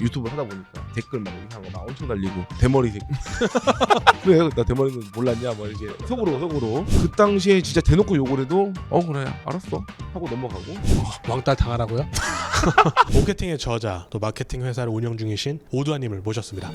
유튜브를 하다 보니까 댓글 막 이상한 거 막 엄청 달리고 대머리 새끼 그래 나 대머리는 몰랐냐 뭐 이렇게 속으로 그 당시에 진짜 대놓고 욕을 해도 그래 알았어 하고 넘어가고. 왕따 당하라고요? 마케팅의 저자 또 마케팅 회사를 운영 중이신 오두환님을 모셨습니다.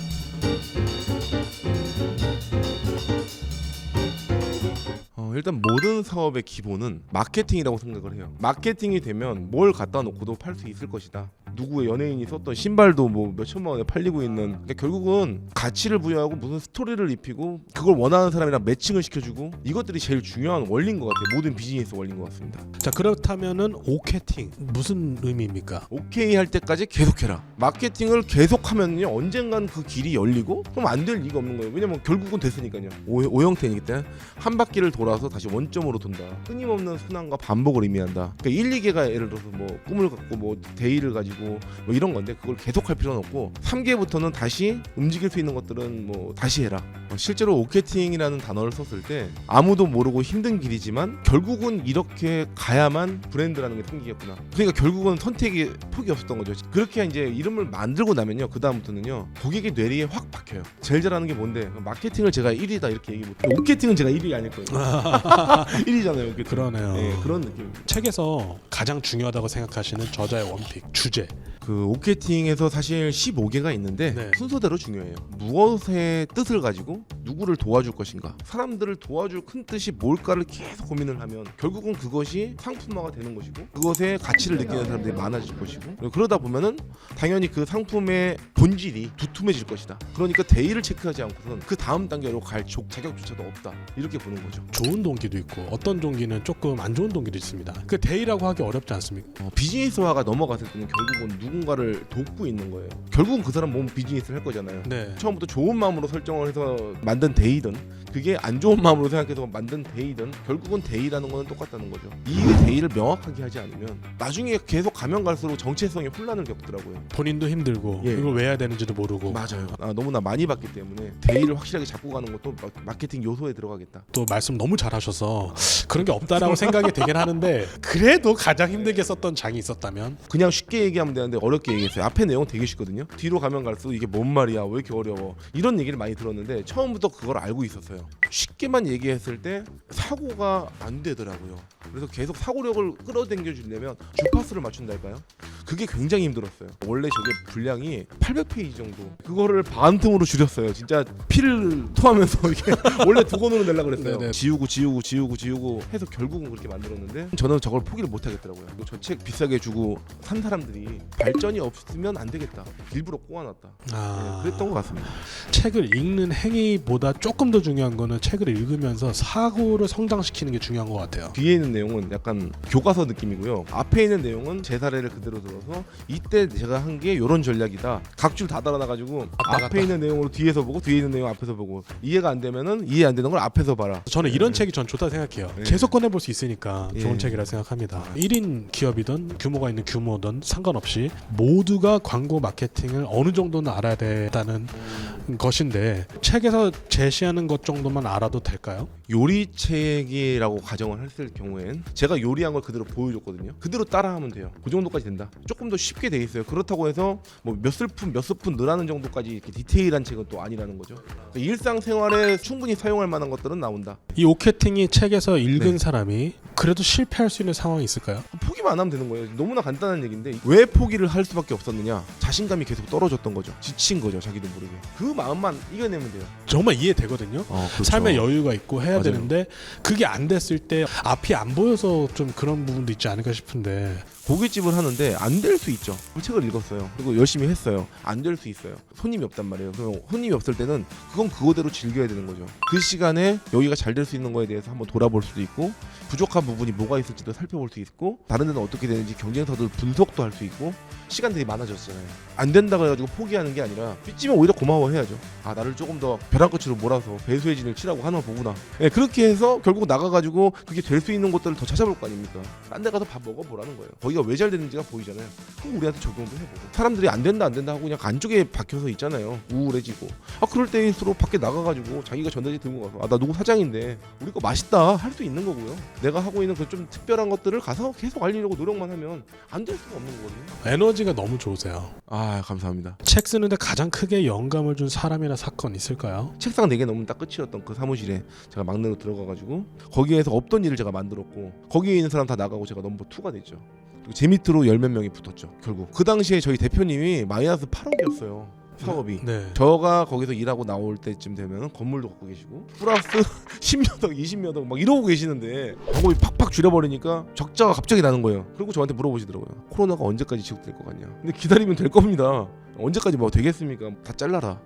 일단 모든 사업의 기본은 마케팅이라고 생각을 해요. 마케팅이 되면 뭘 갖다 놓고도 팔 수 있을 것이다. 누구의 연예인이 썼던 신발도 뭐 몇천만 원에 팔리고 있는, 그러니까 결국은 가치를 부여하고 무슨 스토리를 입히고 그걸 원하는 사람이랑 매칭을 시켜주고, 이것들이 제일 중요한 원리인 것 같아요. 모든 비즈니스 원리인 것 같습니다. 자, 그렇다면은 오케팅 무슨 의미입니까? 오케이 할 때까지 계속해라. 마케팅을 계속하면요 언젠간 그 길이 열리고 그럼 안 될 리가 없는 거예요. 왜냐면 결국은 됐으니까요. 오형태이기 때문에 한 바퀴를 돌아서 다시 원점으로 돈다. 끊임없는 순환과 반복을 의미한다. 그러니까 1, 2개가 예를 들어서 뭐 꿈을 갖고 뭐 데이를 가지고 뭐 이런 건데 그걸 계속할 필요는 없고 3개부터는 다시 움직일 수 있는 것들은 뭐 다시 해라. 실제로 오케팅이라는 단어를 썼을 때 아무도 모르고 힘든 길이지만 결국은 이렇게 가야만 브랜드라는 게 생기겠구나. 그러니까 결국은 선택의 폭이 없었던 거죠. 그렇게 이제 이름을 만들고 나면요 그 다음부터는요 고객의 뇌리에 확 박혀요. 제일 잘하는 게 뭔데? 마케팅을 제가 1위다 이렇게 얘기 못해요. 오케팅은 제가 1위 아닐 거예요. 1위잖아요. 오케팅. 그러네요. 네, 그런 느낌. 책에서 가장 중요하다고 생각하시는 저자의 원픽 주제. 그 오케팅에서 사실 15개가 있는데 네. 순서대로 중요해요. 무엇의 뜻을 가지고 누구를 도와줄 것인가, 사람들을 도와줄 큰 뜻이 뭘까를 계속 고민을 하면 결국은 그것이 상품화가 되는 것이고 그것에 가치를 느끼는 사람들이 많아질 것이고, 그러다 보면은 당연히 그 상품의 본질이 두툼해질 것이다. 그러니까 대의를 체크하지 않고선 그 다음 단계로 갈 자격조차도 없다. 이렇게 보는 거죠. 좋은 동기도 있고 어떤 동기는 조금 안 좋은 동기도 있습니다. 그 대의라고 하기 어렵지 않습니까? 비즈니스화가 넘어갔을 때는 결국은 누군가를 돕고 있는 거예요. 결국은 그 사람 몸 비즈니스를 할 거잖아요. 네. 처음부터 좋은 마음으로 설정을 해서 만든 대의든 그게 안 좋은 마음으로 생각해서 만든 대의든 결국은 대의라는 거는 똑같다는 거죠. 이 대의를 명확하게 하지 않으면 나중에 계속 가면 갈수록 정체성이 혼란을 겪더라고요. 본인도 힘들고 예. 이걸 왜 해야 되는지도 모르고. 맞아요. 너무나 많이 봤기 때문에 대의를 확실하게 잡고 가는 것도 마케팅 요소에 들어가겠다. 또 말씀 너무 잘하셔서 그런 게 없다라고 생각이 되긴 하는데 그래도 가장 힘들게 썼던 장이 있었다면? 그냥 쉽게 얘기하면 되는데 어렵게 얘기했어요. 앞에 내용 되게 쉽거든요. 뒤로 가면 갈수록 이게 뭔 말이야, 왜 이렇게 어려워, 이런 얘기를 많이 들었는데 처음부터 그걸 알고 있었어요. 쉽게만 얘기했을 때 사고가 안 되더라고요. 그래서 계속 사고력을 끌어당겨 주려면 주파수를 맞춘달까요? 그게 굉장히 힘들었어요. 원래 저게 분량이 800페이지 정도, 그거를 반 틈으로 줄였어요. 진짜 피를 토하면서 이게 원래 2권으로 내려고 그랬어요. 네네. 지우고 해서 결국은 그렇게 만들었는데 저는 저걸 포기를 못 하겠더라고요. 저 책 비싸게 주고 산 사람들이 발전이 없으면 안 되겠다, 일부러 꼬아놨다. 그랬던 것 같습니다. 책을 읽는 행위보다 조금 더 중요한 거는 책을 읽으면서 사고를 성장시키는 게 중요한 것 같아요. 뒤에 있는 내용은 약간 교과서 느낌이고요. 앞에 있는 내용은 제 사례를 그대로 들어서 이때 제가 한 게 이런 전략이다. 각줄 다 달아놔가지고 앞에 있는 내용으로 뒤에서 보고 뒤에 있는 내용 앞에서 보고, 이해가 안 되면은 이해 안 되는 걸 앞에서 봐라. 저는 이런 책이 전 좋다고 생각해요. 네. 계속 꺼내볼 수 있으니까 좋은 예. 책이라 생각합니다. 1인 기업이든 규모가 있는 규모든 상관없이 모두가 광고 마케팅을 어느 정도는 알아야 된다는 것인데 책에서 제시하는 것 정도만 알아도 될까요? 요리책이라고 가정을 했을 경우엔 제가 요리한 걸 그대로 보여줬거든요. 그대로 따라하면 돼요. 그 정도까지 된다. 조금 더 쉽게 돼 있어요. 그렇다고 해서 뭐 몇 스푼 넣으라는 정도까지 이렇게 디테일한 책은 또 아니라는 거죠. 그러니까 일상생활에 충분히 사용할 만한 것들은 나온다. 이 오케팅이 책에서 읽은 네. 사람이 그래도 실패할 수 있는 상황이 있을까요? 포기만 안 하면 되는 거예요. 너무나 간단한 얘기인데 왜 포기를 할 수밖에 없었느냐? 자신감이 계속 떨어졌던 거죠. 지친 거죠. 자기도 모르게. 그 마음만 이겨내면 돼요. 정말 이해되거든요. 그렇죠. 삶에 여유가 있고 해야 맞아요. 되는데 그게 안 됐을 때 앞이 안 보여서 좀 그런 부분도 있지 않을까 싶은데. 고깃집을 하는데 안 될 수 있죠. 책을 읽었어요. 그리고 열심히 했어요. 안 될 수 있어요. 손님이 없단 말이에요. 그럼 손님이 없을 때는 그건 그거대로 즐겨야 되는 거죠. 그 시간에 여기가 잘 될 수 있는 거에 대해서 한번 돌아볼 수도 있고, 부족한 부분이 뭐가 있을지도 살펴볼 수 있고, 다른 데는 어떻게 되는지 경쟁사들 분석도 할 수 있고, 시간들이 많아졌잖아요. 안 된다 그래가지고 포기하는 게 아니라 삐지면 오히려 고마워해야죠. 나를 조금 더 벼랑 끝으로 몰아서 배수의 진을 치라고 하나 보구나. 네, 그렇게 해서 결국 나가가지고 그게 될 수 있는 것들을 더 찾아볼 거 아닙니까? 딴 데 가서 밥 먹어보라는 거예요. 거기가 왜 잘 되는지가 보이잖아요. 그럼 우리한테 적용도 해보고. 사람들이 안 된다 하고 그냥 안쪽에 박혀서 있잖아요. 우울해지고. 그럴 때일수록 밖에 나가가지고 자기가 전단지 들고 가서 나 누구 사장인데 우리 거 맛있다 할 수 있는 거고요. 내가 하고 있는 그 좀 특별한 것들을 가서 계속 알리려고 노력만 하면 안 될 수가 없는 거거든요. 에너지가 너무 좋으세요. 감사합니다. 책 쓰는데 가장 크게 영감을 준 사람이나 사건 있을까요? 책상 4개 넘으면 딱 끝이었던 그 사무실에 제가 막내로 들어가가지고 거기에서 없던 일을 제가 만들었고 거기에 있는 사람 다 나가고 제가 넘버 2가 됐죠. 그리고 제 밑으로 10몇 명이 붙었죠. 결국 그 당시에 저희 대표님이 마이너스 8억이었어요. 사업이. 네. 저가 거기서 일하고 나올 때쯤 되면 건물도 갖고 계시고 플러스 10몇 억 20몇 억 막 이러고 계시는데 광고비 팍팍 줄여버리니까 적자가 갑자기 나는 거예요. 그리고 저한테 물어보시더라고요. 코로나가 언제까지 지속될 것 같냐. 근데 기다리면 될 겁니다. 언제까지 뭐 되겠습니까? 다 잘라라.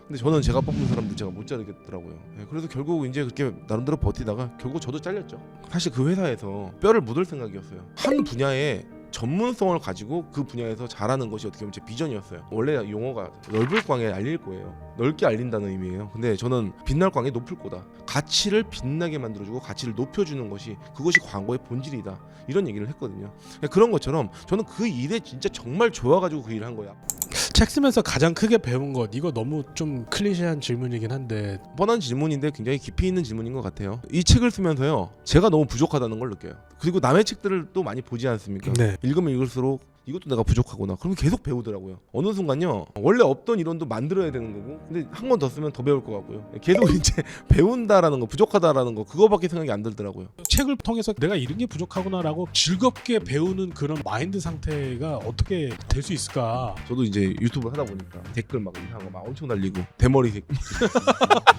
근데 저는 제가 뽑은 사람들 제가 못 자르겠더라고요. 그래서 결국 이제 그렇게 나름대로 버티다가 결국 저도 잘렸죠. 사실 그 회사에서 뼈를 묻을 생각이었어요. 한 분야에 전문성을 가지고 그 분야에서 잘하는 것이 어떻게 보면 제 비전이었어요. 원래 용어가 넓을 광에 알릴 거예요. 넓게 알린다는 의미예요. 근데 저는 빛날 광에 높을 거다. 가치를 빛나게 만들어주고 가치를 높여주는 것이 그것이 광고의 본질이다. 이런 얘기를 했거든요. 그런 것처럼 저는 그 일에 진짜 정말 좋아가지고 그 일을 한 거야. 책 쓰면서 가장 크게 배운 것, 이거 너무 좀 클리셰한 질문이긴 한데 뻔한 질문인데 굉장히 깊이 있는 질문인 것 같아요. 이 책을 쓰면서요, 제가 너무 부족하다는 걸 느껴요. 그리고 남의 책들을 또 많이 보지 않습니까? 네. 읽으면 읽을수록 이것도 내가 부족하구나. 그러면 계속 배우더라고요. 어느 순간요, 원래 없던 이론도 만들어야 되는 거고, 근데 한 번 더 쓰면 더 배울 것 같고요. 계속 이제 배운다라는 거, 부족하다라는 거, 그거밖에 생각이 안 들더라고요. 책을 통해서 내가 이런 게 부족하구나라고 즐겁게 배우는 그런 마인드 상태가 어떻게 될 수 있을까? 저도 이제 유튜브 하다 보니까 댓글 막 이상한 거 막 엄청 날리고 대머리 새끼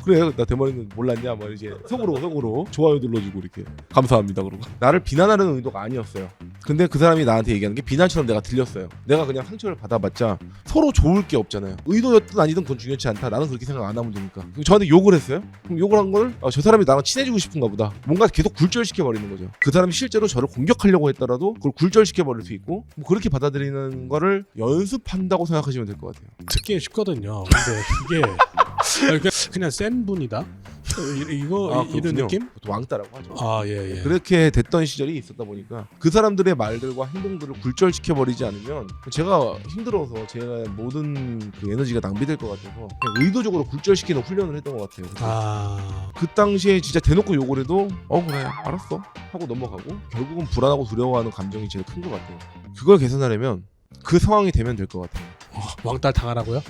그래 나 대머리는 몰랐냐 막 이제 속으로 좋아요 눌러주고 이렇게 감사합니다 그러고 나를 비난하려는 의도가 아니었어요. 근데 그 사람이 나한테 얘기하는 게 비난처럼 내가 들렸어요. 내가 그냥 상처를 받아봤자 서로 좋을 게 없잖아요. 의도였든 아니든 그건 중요치 않다. 나는 그렇게 생각 안 하면 되니까. 그럼 저한테 욕을 했어요. 그럼 욕을 한 걸 저 사람이 나랑 친해지고 싶은가 보다. 뭔가 계속 굴절시켜 버리는 거죠. 그 사람이 실제로 저를 공격하려고 했더라도 그걸 굴절시켜 버릴 수 있고 뭐 그렇게 받아들이는 거를 연습한다고 생각하시면 될 것 같아요. 듣기 쉽거든요. 근데 이게 그냥 센 분이다. 이런 그렇군요. 느낌? 보통 왕따라고 하죠. 예. 그렇게 됐던 시절이 있었다 보니까 그 사람들의 말들과 행동들을 굴절시켜 버리지 않으면 제가 힘들어서 제가 모든 그 에너지가 낭비될 것 같아서 그냥 의도적으로 굴절시키는 훈련을 했던 것 같아요. 그 당시에 진짜 대놓고 욕을 해도 그래 알았어 하고 넘어가고 결국은 불안하고 두려워하는 감정이 제일 큰 것 같아요. 그걸 개선하려면 그 상황이 되면 될 것 같아요. 왕따 당하라고요?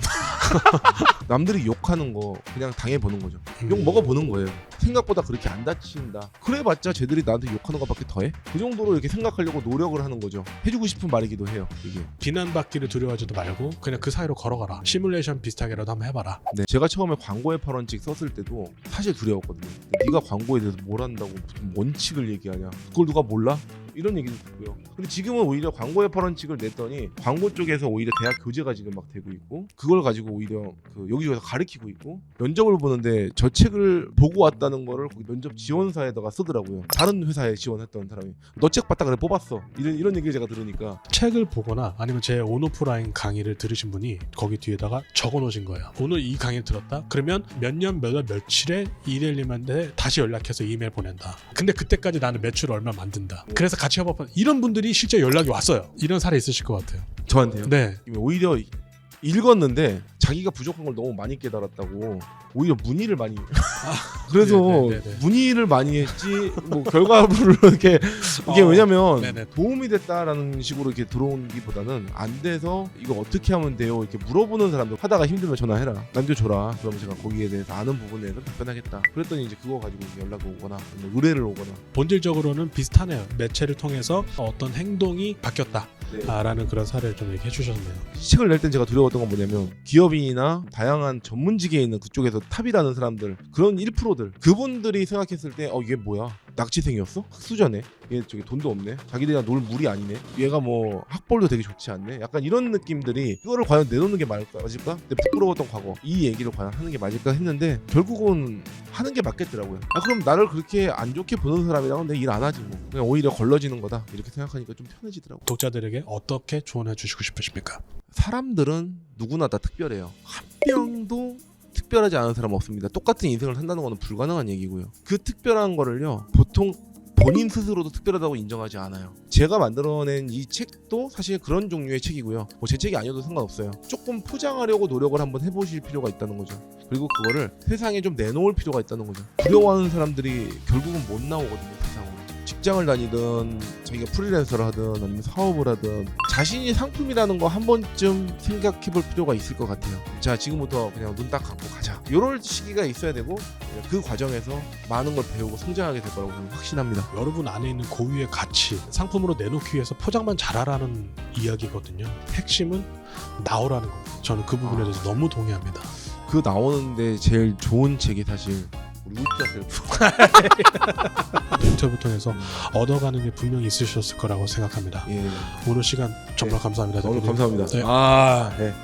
남들이 욕하는 거 그냥 당해보는 거죠. 욕 먹어보는 거예요. 생각보다 그렇게 안 다친다. 그래봤자 쟤들이 나한테 욕하는 것밖에 더해? 그 정도로 이렇게 생각하려고 노력을 하는 거죠. 해주고 싶은 말이기도 해요. 이게. 비난받기를 두려워하지도 말고 그냥 그 사이로 걸어가라. 시뮬레이션 비슷하게라도 한번 해봐라. 네, 제가 처음에 광고의 8원칙 썼을 때도 사실 두려웠거든요. 네가 광고에 대해서 뭘 한다고 무슨 원칙을 얘기하냐. 그걸 누가 몰라? 이런 얘기도 듣고요. 근데 지금은 오히려 광고의 8원칙을 냈더니 광고 쪽에서 오히려 대학 교재가 지금 막 되고 있고 그걸 가지고 오히려 그 여기저기서 가르치고 있고 면접을 보는데 저 책을 보고 왔다는 거를 거기 면접 지원사에다가 쓰더라고요. 다른 회사에 지원했던 사람이 너 책 봤다 그래 뽑았어. 이런 얘기를 제가 들으니까 책을 보거나 아니면 제 온오프라인 강의를 들으신 분이 거기 뒤에다가 적어 놓으신 거예요. 오늘 이 강의를 들었다? 그러면 몇 년 몇 월 며칠에 이래님한테 다시 연락해서 이메일 보낸다. 근데 그때까지 나는 매출 얼마 만든다. 그래서 같이 협업한 이런 분들이 실제 연락이 왔어요. 이런 사례 있으실 것 같아요. 저한테요? 네. 오히려 읽었는데 자기가 부족한 걸 너무 많이 깨달았다고 오히려 문의를 많이 그래서 네네네네. 문의를 많이 했지 뭐 결과물을 이렇게 이게 왜냐면 네네. 도움이 됐다라는 식으로 이렇게 들어오기보다는 안 돼서 이거 어떻게 하면 돼요 이렇게 물어보는 사람들 하다가 힘들면 전화해라 남겨줘라 그러면 제가 거기에 대해서 아는 부분에 대해서 답변하겠다 그랬더니 이제 그거 가지고 이제 연락이 오거나 뭐 의뢰를 오거나 본질적으로는 비슷하네요. 매체를 통해서 어떤 행동이 바뀌었다. 네. 라는 그런 사례를 좀 얘기해 주셨네요. 이 책을 낼 땐 제가 두려웠던 건 뭐냐면 기업인이나 다양한 전문직에 있는 그쪽에서 탑이라는 사람들 그런 1%들 그분들이 생각했을 때 이게 뭐야 낙치생이었어? 흑수저네 얘 저기 돈도 없네 자기들이랑 놀 물이 아니네 얘가 뭐 학벌도 되게 좋지 않네 약간 이런 느낌들이 이거를 과연 내놓는 게 맞을까? 근데 부끄러웠던 과거 이 얘기를 과연 하는 게 맞을까 했는데 결국은 하는 게 맞겠더라고요. 그럼 나를 그렇게 안 좋게 보는 사람이랑은 내 일 안 하지 뭐 그냥 오히려 걸러지는 거다 이렇게 생각하니까 좀 편해지더라고요. 독자들에게 어떻게 조언해 주시고 싶으십니까? 사람들은 누구나 다 특별해요. 한 명도 특별하지 않은 사람 없습니다. 똑같은 인생을 산다는 거는 불가능한 얘기고요. 그 특별한 거를요 보통 본인 스스로도 특별하다고 인정하지 않아요. 제가 만들어낸 이 책도 사실 그런 종류의 책이고요. 뭐 제 책이 아니어도 상관없어요. 조금 포장하려고 노력을 한번 해보실 필요가 있다는 거죠. 그리고 그거를 세상에 좀 내놓을 필요가 있다는 거죠. 두려워하는 사람들이 결국은 못 나오거든요, 세상으로. 직장을 다니든 자기가 프리랜서를 하든 아니면 사업을 하든 자신이 상품이라는 거 한 번쯤 생각해 볼 필요가 있을 것 같아요. 자, 지금부터 그냥 눈 딱 감고 가자. 이럴 시기가 있어야 되고 그 과정에서 많은 걸 배우고 성장하게 될 거라고 저는 확신합니다. 여러분 안에 있는 고유의 가치 상품으로 내놓기 위해서 포장만 잘하라는 이야기거든요. 핵심은 나오라는 거. 저는 그 부분에 대해서 너무 동의합니다. 그 나오는데 제일 좋은 책이 사실 우리 울트라셀프. 인터뷰 통해서 얻어가는 게 분명히 있으셨을 거라고 생각합니다. 예. 오늘 시간 정말 감사합니다. 오늘 대표님. 감사합니다. 네. 아, 네.